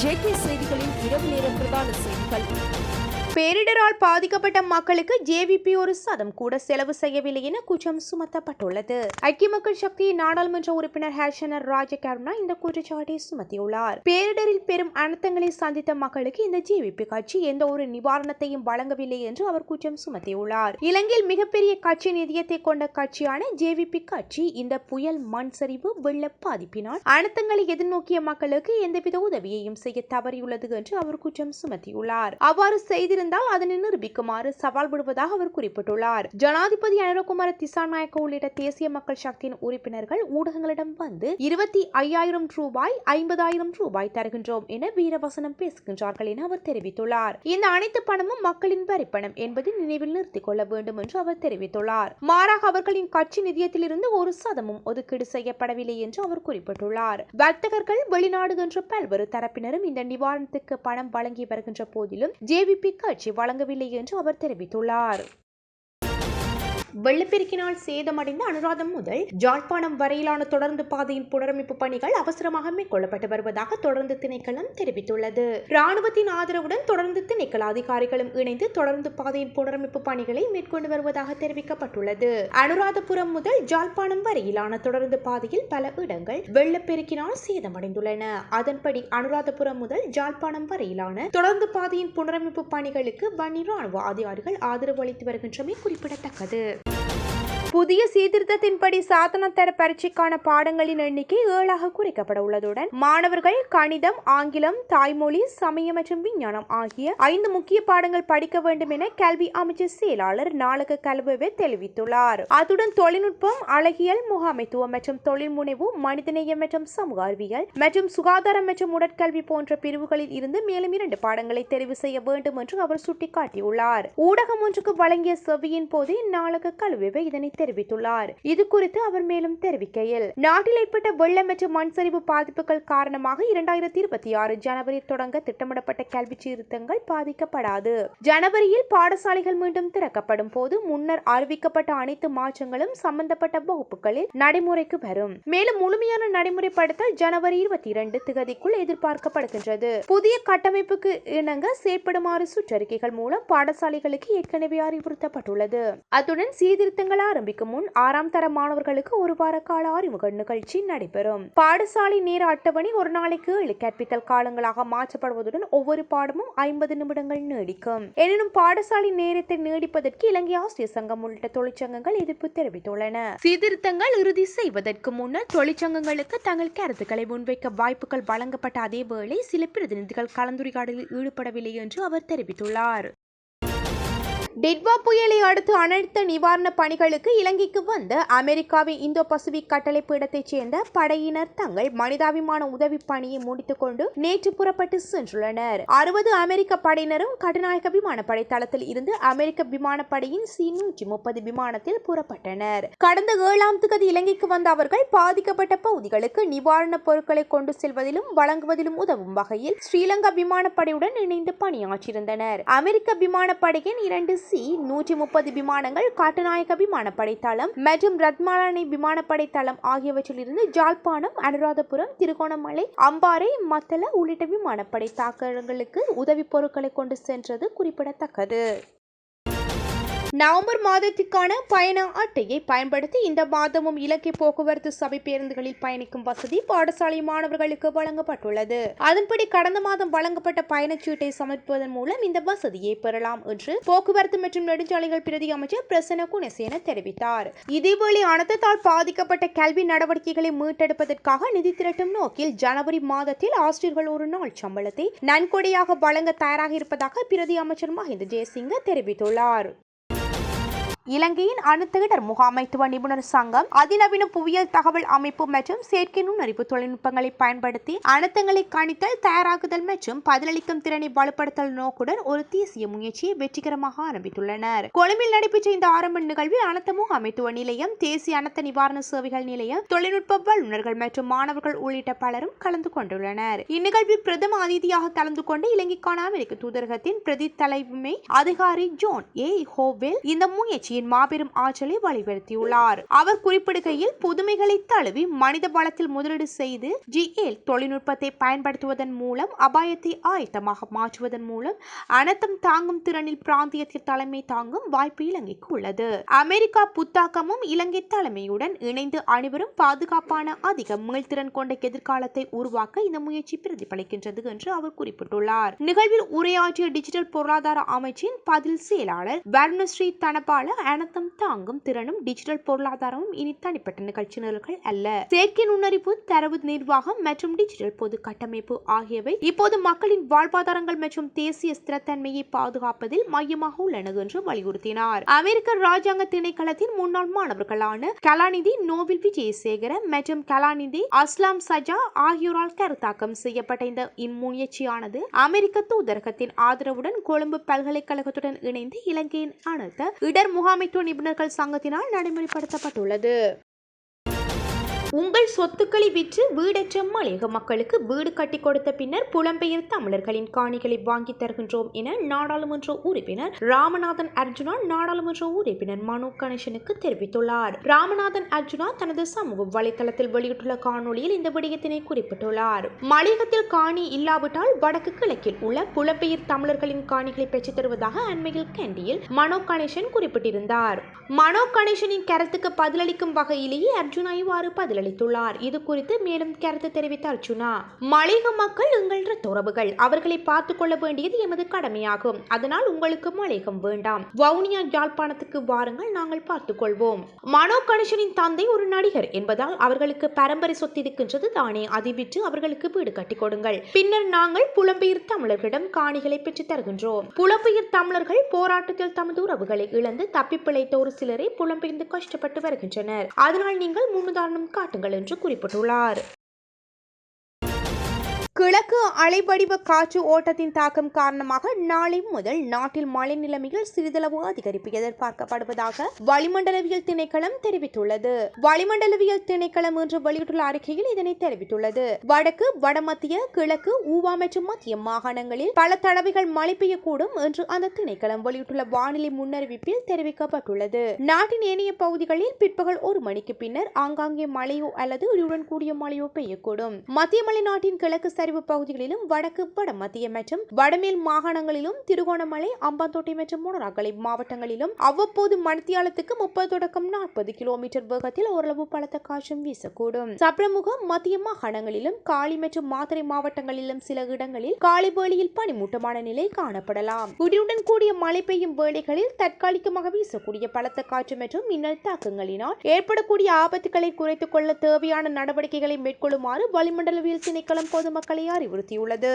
JK செய்திகளின் இரவு நேர பிரதான செய்திகள். பேரிடரால் பாதிக்கப்பட்ட மக்களுக்கு ஜேவிபி ஒரு சதம் கூட செலவு செய்யவில்லை என குற்றம் சுமத்தப்பட்டுள்ளது. ஐக்கிய மக்கள் சக்தி நாடாளுமன்ற உறுப்பினர் ஹர்ஷனர் ராஜகருணா இந்த குற்றச்சாட்டை சுமத்தியுள்ளார். பேரிடரில் பெரும் அனர்த்தங்களை சந்தித்த மக்களுக்கு இந்த ஜேவிபி கட்சி எந்த ஒரு நிவாரணத்தையும் வழங்கவில்லை என்று அவர் குற்றம் சுமத்தியுள்ளார். இலங்கையில் மிகப்பெரிய கட்சி நிதியத்தை கொண்ட கட்சியான ஜேவிபி கட்சி இந்த புயல், மண் சரிவு, வெள்ள பாதிப்பினால் அனர்த்தங்களை எதிர்நோக்கிய மக்களுக்கு எந்தவித உதவியையும் செய்ய தவறியுள்ளது என்று அவர் குற்றம் சுமத்தியுள்ளார். அவ்வாறு செய்திருந்தால் அதனை நிரூபிக்குமாறு சவால் விடுவதாக அவர் குறிப்பிட்டுள்ளார். ஜனாதிபதி அனுரகுமார திசாநாயக்க உள்ளிட்ட தேசிய மக்கள் சக்தியின் உறுப்பினர்கள் ஊடகங்களிடம் வந்து 25,000 ரூபாய், 50,000 ரூபாய் தருகின்றோம் என வீரவசனம் பேசுகின்றார்கள் என அவர் தெரிவித்துள்ளார். இந்த அனைத்து பணமும் மக்களின் வரிப்பணம் என்பதை நினைவில் நிறுத்திக் கொள்ள வேண்டும் என்று அவர் தெரிவித்துள்ளார். மாறாக அவர்களின் கட்சி நிதியத்திலிருந்து ஒரு சதமும் ஒதுக்கீடு செய்யப்படவில்லை என்று அவர் குறிப்பிட்டுள்ளார். வர்த்தகர்கள், வெளிநாடு என்ற பல்வேறு தரப்பினரும் இந்த நிவாரணத்துக்கு பணம் வழங்கி வருகின்ற போதிலும் ஜேவிபி கட்சி வழங்கவில்லை என்று அவர் தெரிவித்துள்ளார். வெள்ளப்பெருக்கினால் சேதமடைந்த அனுராதம் முதல் ஜாழ்ப்பாணம் வரையிலான தொடர்ந்து பாதையின் புனரமைப்பு பணிகள் அவசரமாக மேற்கொள்ளப்பட்டு வருவதாக தொடர்ந்து திணைக்களம் தெரிவித்துள்ளது. ராணுவத்தின் ஆதரவுடன் தொடர்ந்து திணைக்கள அதிகாரிகளும் இணைந்து தொடர்ந்து பாதையின் புனரமைப்பு பணிகளை மேற்கொண்டு வருவதாக தெரிவிக்கப்பட்டுள்ளது. அனுராதபுரம் முதல் ஜாழ்ப்பாணம் வரையிலான தொடர்ந்து பாதையில் பல இடங்கள் வெள்ளப்பெருக்கினால் சேதமடைந்துள்ளன. அதன்படி அனுராதபுரம் முதல் ஜாழ்ப்பாணம் வரையிலான தொடர்ந்து பாதையின் புனரமைப்பு பணிகளுக்கு வன்னி ராணுவ அதிகாரிகள் ஆதரவு அளித்து வருகின்றமை குறிப்பிடத்தக்கது. புதிய சீர்திருத்தத்தின்படி சாதனத்தர பரீட்சைக்கான பாடங்களின் எண்ணிக்கை 7ஆக குறைக்கப்பட உள்ளதுடன் மாணவர்கள் கணிதம், ஆங்கிலம், தாய்மொழி, சமயம் மற்றும் விஞ்ஞானம் ஆகிய 5 முக்கிய பாடங்கள் படிக்க வேண்டும் என கல்வி அமைச்சர் செயலாளர் நாளக கல்வெ தெரிவித்துள்ளார். அத்துடன் தொழில்நுட்பம், அழகியல், முகாமைத்துவம் மற்றும் தொழில் முனைவு, மனிதநேயம் மற்றும் சமூக அறிவியல் மற்றும் சுகாதாரம் மற்றும் உடற்கல்வி போன்ற பிரிவுகளில் இருந்து மேலும் 2 பாடங்களை தெரிவு செய்ய வேண்டும் என்று அவர் சுட்டிக்காட்டியுள்ளார். ஊடகம் ஒன்றுக்கு வழங்கிய செவியின் போது நாளக கல்வெ இதனை தெரிவித்துள்ளார். இது குறித்து அவர் மேலும் தெரிவிக்கையில், நாட்டில் ஏற்பட்ட வெள்ளம் மற்றும் மண் சரிவு பாதிப்புகள் காரணமாக 2026 ஜனவரி தொடங்க திட்டமிடப்பட்ட கல்வி சீர்திருத்தங்கள் பாதிக்கப்படாது. ஜனவரியில் பாடசாலைகள் மீண்டும் திறக்கப்படும் போது முன்னர் அறிவிக்கப்பட்ட அனைத்து மாற்றங்களும் சம்பந்தப்பட்ட வகுப்புகளில் நடைமுறைக்கு வரும். மேலும் முழுமையான நடைமுறைப்படுத்தல் ஜனவரி 22 திகதிக்குள் எதிர்பார்க்கப்படுகின்றது. புதிய கட்டமைப்புக்கு இணங்க செயற்படுமாறு சுற்றறிக்கைகள் மூலம் பாடசாலைகளுக்கு ஏற்கனவே அறிவுறுத்தப்பட்டுள்ளது. அத்துடன் சீர்திருத்தங்கள் ஆரம்பிக்கும் முன் 6ஆம் தர மாணவர்களுக்கு ஒரு வார கால அறிமுக நிகழ்ச்சி நடைபெறும். பாடசாலை நேர அட்டவணை ஒரு நாளைக்கு 7 கற்பித்தல் காலங்களாக மாற்றப்படுவதுடன் ஒவ்வொரு பாடமும் 50 நிமிடங்கள் நீடிக்கும். எனினும் பாடசாலை நேரத்தை நீடிப்பதற்கு இலங்கை ஆசிரியர் சங்கம் உள்ளிட்ட தொழிற்சங்கங்கள் எதிர்ப்பு தெரிவித்துள்ளன. சீர்திருத்தங்கள் இறுதி செய்வதற்கு முன்னர் தொழிற்சங்கங்களுக்கு தங்கள் கருத்துக்களை முன்வைக்க வாய்ப்புகள் வழங்கப்பட்ட அதேவேளை சில பிரதிநிதிகள் கலந்துரையாடலில் ஈடுபடவில்லை என்று அவர் தெரிவித்துள்ளார். டிட்வா புயலை அடுத்து அனர்த்த நிவாரண பணிகளுக்கு இலங்கைக்கு வந்த அமெரிக்காவின் இந்தோ பசிபிக் கட்டளை பீடத்தைச் சேர்ந்த படையினர் தங்கள் மனிதாபிமான உதவி பணியை முடித்துக் கொண்டு நேற்று புறப்பட்டு சென்றுள்ளனர். 60 அமெரிக்க படையினரும் கட்டுநாயக்க விமானப்படை தளத்தில் இருந்து அமெரிக்க விமானப்படையின் C-130 விமானத்தில் புறப்பட்டனர். கடந்த 7ஆம் தேதி இலங்கைக்கு வந்த அவர்கள் பாதிக்கப்பட்ட பகுதிகளுக்கு நிவாரணப் பொருட்களை கொண்டு செல்வதிலும் வழங்குவதிலும் உதவும் வகையில் ஸ்ரீலங்கா விமானப்படையுடன் இணைந்து பணியாற்றியிருந்தனர். அமெரிக்க விமானப்படையின் 2 C-130 விமானங்கள் கட்டுநாயக்க விமானப்படை தளம் மற்றும் ரத்மலானை விமானப்படை தளம் ஆகியவற்றில் இருந்து ஜாழ்ப்பாணம், அனுராதபுரம், திருகோணமலை, அம்பாறை, மத்தள உள்ளிட்ட விமானப்படை தாக்கங்களுக்கு உதவி பொருட்களை கொண்டு சென்றது குறிப்பிடத்தக்கது. நவம்பர் மாதத்திற்கான பயண அட்டையை பயன்படுத்தி இந்த மாதமும் இலங்கை போக்குவரத்து சபை பேருந்துகளில் பயணிக்கும் வசதி பாடசாலை மாணவர்களுக்கு வழங்கப்பட்டுள்ளது. அதன்படி கடந்த மாதம் வழங்கப்பட்ட பயணச்சீட்டை சமர்ப்பிப்பதன் மூலம் இந்த வசதியை பெறலாம் என்று போக்குவரத்து மற்றும் நெடுஞ்சாலைகள் பிரதி அமைச்சர் பிரசன்ன குணசேன தெரிவித்தார். இதேவேளை அனர்த்தத்தால் பாதிக்கப்பட்ட கல்வி நடவடிக்கைகளை மீட்டெடுப்பதற்காக நிதி திரட்டும் நோக்கில் ஜனவரி மாதத்தில் ஆசிரியர்கள் ஒரு நாள் சம்பளத்தை நன்கொடையாக வழங்க தயாராக இருப்பதாக பிரதி அமைச்சர் மஹிந்த ஜெயசிங்க தெரிவித்துள்ளார். இலங்கையின் அணுத்திடர் முகாமைத்துவ நிபுணர் சங்கம் அதிநவீன புவியியல் தகவல் அமைப்பு மற்றும் செயற்கை நுண்ணறிவு தொழில்நுட்பங்களை பயன்படுத்தி அனர்த்தங்களை கணித்தல், தயாராகுதல் மற்றும் பதிலளிக்கும் திறனை வலுப்படுத்தல் நோக்குடன் ஒரு தேசிய முயற்சியை வெற்றிகரமாக ஆரம்பித்துள்ளனர். கொழும்பில் நடைபெற்ற இந்த ஆரம்ப நிகழ்வில் அனர்த்த முகாமைத்துவ நிலையம், தேசிய அனர்த்த நிவாரண சேவைகள் நிலையம், தொழில்நுட்ப வல்லுநர்கள் மற்றும் மாணவர்கள் உள்ளிட்ட பலரும் கலந்து கொண்டுள்ளனர். இந்நிகழ்வில் பிரதம அதிதியாக கலந்து கொண்டு இலங்கைக்கான அமெரிக்க தூதரகத்தின் பிரதி தலைமை அதிகாரி ஜோன் ஏ ஹோவெல் இந்த முயற்சியை இலங்கையின் மாபெரும் ஆற்றலை வலியுறுத்தியுள்ளார். அவர் குறிப்பிடுகையில், புதுமைகளை தழுவி மனித வளத்தில் முதலீடு செய்து GL தொழில்நுட்பத்தை பயன்படுத்துவதன் மூலம் அபாயத்தை ஆயத்தமாக மாற்றுவதன் மூலம் அனர்த்தம் தாங்கும் திறனில் பிராந்தியத்தில் தலைமை தாங்கும் வாய்ப்பு இலங்கைக்கு உள்ளது. அமெரிக்கா புத்தாக்கமும் இலங்கை தலைமையுடன் இணைந்து அனைவரும் பாதுகாப்பான அதிக மீள்திறன் கொண்ட எதிர்காலத்தை உருவாக்க இந்த முயற்சி பிரதிபலிக்கின்றது என்று அவர் குறிப்பிட்டுள்ளார். நிகழ்வில் உரையாற்றிய டிஜிட்டல் பொருளாதார அமைச்சின் பதில் செயலாளர் வர்ணஸ்ரீ தனபால, அனர்த்தம் தாங்கும் திறனும் டிஜிட்டல் பொருளாதாரமும் இனி தனிப்பட்ட நிகழ்ச்சி நிரல்கள் அல்ல, செயற்கை நுண்ணறிவு, தரவு நிர்வாகம் மற்றும் டிஜிட்டல் பொது கட்டமைப்பு ஆகியவை இப்போது மக்களின் வாழ்வாதாரங்கள் மற்றும் தேசிய ஸ்திரத்தன்மையை பாதுகாப்பதில் மையமாக உள்ளன என்று வலியுறுத்தினார். அமெரிக்க ராஜாங்க திணைக்களத்தின் முன்னாள் மாணவர்களான கலாநிதி நோவில் விஜயசேகர மற்றும் கலாநிதி அஸ்லாம் சஜா ஆகியோரால் கருத்தாக்கம் செய்யப்பட்ட இந்த இம்முயற்சியானது அமெரிக்க தூதரகத்தின் ஆதரவுடன் கொழும்பு பல்கலைக்கழகத்துடன் இணைந்து இலங்கையின் அனர்த்த இடர் முகாமைத்துவ நிபுணர்கள் சங்கத்தினால் நடைமுறைப்படுத்தப்பட்டுள்ளது. உங்கள் சொத்துக்களை விற்று வீடற்ற மலையக மக்களுக்கு வீடு கட்டி கொடுத்த பின்னர் புலம்பெயர் தமிழர்களின் காணிகளை வாங்கி தருகின்றோம் என நாடாளுமன்ற உறுப்பினர் ராமநாதன் அர்ஜுனா நாடாளுமன்ற உறுப்பினர் மனோ கணேசனுக்கு தெரிவித்துள்ளார். ராமநாதன் அர்ஜுனா தனது சமூக வலைதளத்தில் வெளியிட்டுள்ள காணொலியில் இந்த விடயத்தினை குறிப்பிட்டுள்ளார். மலையகத்தில் காணி இல்லாவிட்டால் வடக்கு கிழக்கில் உள்ள புலம்பெயர் தமிழர்களின் காணிகளை பெற்றுத் தருவதாக அண்மையில் கண்டியில் மனோ கணேசன் குறிப்பிட்டிருந்தார். மனோ கணேசனின் கருத்துக்கு பதிலளிக்கும் வகையிலேயே அர்ஜுனா இவ்வாறு பதிலளித்துள்ளார். இது குறித்து மேலும் கருத்து தெரிவித்த அர்ஜுனா, மலையக மக்கள் எங்கள் உறவுகள், அவர்களை பார்த்துக் கொள்ள வேண்டியது எமது கடமையாகும். அதனால் உங்களுக்கு மலையகம் வேண்டாம், வவுனியா யாழ்ப்பாணத்துக்கு வாருங்கள், நாங்கள் பார்த்துக் கொள்வோம். மனோ கணேசனின் தந்தை ஒரு நடிகர் என்பதால் அவர்களுக்கு பரம்பரை சொத்து இருக்கின்றது தானே, அதை விற்று அவர்களுக்கு வீடு கட்டி கொடுங்கள். பின்னர் நாங்கள் புலம்பெயர் தமிழர்களிடம் காணிகளை பெற்று தருகின்றோம். புலம்பெயர் தமிழர்கள் போராட்டத்தில் தமது உறவுகளை இழந்து தப்பி பிழைத்த ஒரு சிலரை புலம்பெயர்ந்து கஷ்டப்பட்டு வருகின்றனர். அதனால் நீங்கள் முன்னுதாரணம் காட்டுங்கள் என்று குறிப்பிட்டுள்ளார். கிழக்கு அலைவடிவ காற்று ஓட்டத்தின் தாக்கம் காரணமாக நாளை முதல் நாட்டில் மழை நிலைமையில் சிறிதளவு அதிகரிப்பு எதிர்பார்க்கப்படுவதாக வளிமண்டலவியல் திணைக்களம் தெரிவித்துள்ளது. வளிமண்டலவியல் திணைக்களம் இன்று வெளியிட்டுள்ள அறிக்கையில் இதனை தெரிவித்துள்ளது. வடக்கு, வடமத்திய, கிழக்கு, ஊவா மற்றும் மத்திய மாகாணங்களில் பல தடவைகள் மழை பெய்யக்கூடும் என்று அந்த திணைக்களம் வெளியிட்டுள்ள வானிலை முன்னறிவிப்பில் தெரிவிக்கப்பட்டுள்ளது. நாட்டின் ஏனைய பகுதிகளில் பிற்பகல் 1 மணிக்கு பின்னர் ஆங்காங்கே மழையோ அல்லது இடியுடன் கூடிய மழையோ பெய்யக்கூடும். மத்திய மலைநாட்டின் கிழக்கு சரிவு பகுதிகளிலும் வடக்கு, வடமத்திய மற்றும் வடமேல் மாகாணங்களிலும் திருகோணமலை, அம்பாந்தோட்டை மற்றும் மொனராகலை மாவட்டங்களிலும் அவ்வப்போது மணித்தியாலத்துக்கு 30 தொடக்கம் 40 கிலோமீட்டர் வேகத்தில் ஓரளவு பலத்த காற்றும் வீசக்கூடும். சப்ரமுக மத்திய மாகாணங்களிலும் காலி மற்றும் மாத்தறை மாவட்டங்களிலும் சில இடங்களில் காலை வேளையில் பனிமூட்டமான நிலை காணப்படலாம். இடியுடன் கூடிய மழை பெய்யும் வேளைகளில் தற்காலிகமாக வீசக்கூடிய பலத்த காற்று மற்றும் மின்னல் தாக்கங்களினால் ஏற்படக்கூடிய ஆபத்துக்களை குறைத்துக் கொள்ள தேவையான நடவடிக்கைகளை மேற்கொள்ளுமாறு வளிமண்டலவியல் திணைக்களம் பொதுமக்களை அறிவுறுத்தியுள்ளது.